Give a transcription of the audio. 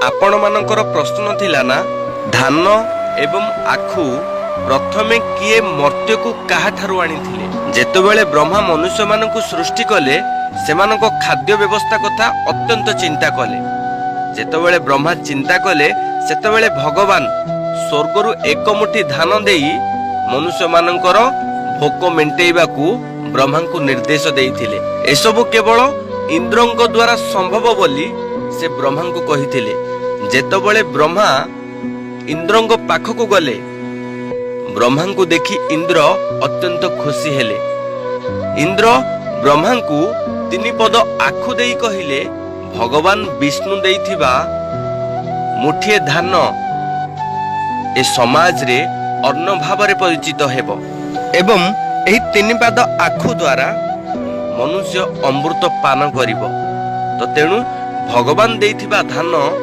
आपण मानकर प्रश्न थिला ना धान एवं आखु प्रथमे किए मर्त्य को काहा ठारू आनी थिले। जेतेबेले ब्रह्मा मनुष्य मानकु सृष्टि कले सेमानको खाद्य व्यवस्था कथा अत्यंत चिंता कले। जेतेबेले ब्रह्मा चिंता कले सेतेबेले भगवान स्वर्गरु एक मुठी धान देई मनुष्य मानकर भोक मेंटेइबाकू ब्रह्मा को निर्देश देइथिले। एसबु केवल इंद्रଙ୍କ द्वारा संभव बोली से ब्रह्मा को कहिथिले। जेतेबेले ब्रह्मा इंद्रଙ୍କ पाखकू गले ब्रह्मा को देखि इंद्र अत्यंत खुशी हेले। इंद्र ब्रह्मा को 3 पद आखु देई कहिले भगवान विष्णु देइथिबा मुठिए धान ए समाज रे अन्न भाव रे परिचित हेबो एवं एही 3 पद आखु द्वारा मनुष्य अमृत पान करिबो। तो तेणु भगवान देइथिबा धान